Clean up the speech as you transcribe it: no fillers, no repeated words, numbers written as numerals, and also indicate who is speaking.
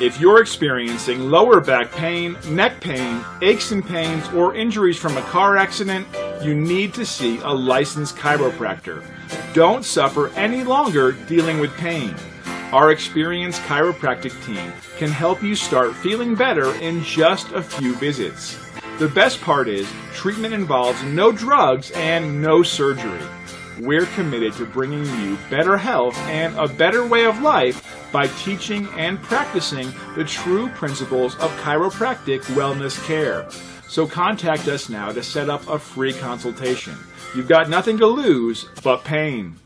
Speaker 1: If you're experiencing lower back pain, neck pain, aches and pains, or injuries from a car accident, you need to see a licensed chiropractor. Don't suffer any longer dealing with pain. Our experienced chiropractic team can help you start feeling better in just a few visits. The best part is, treatment involves no drugs and no surgery. We're committed to bringing you better health and a better way of life by teaching and practicing the true principles of chiropractic wellness care. So contact us now to set up a free consultation. You've got nothing to lose but pain.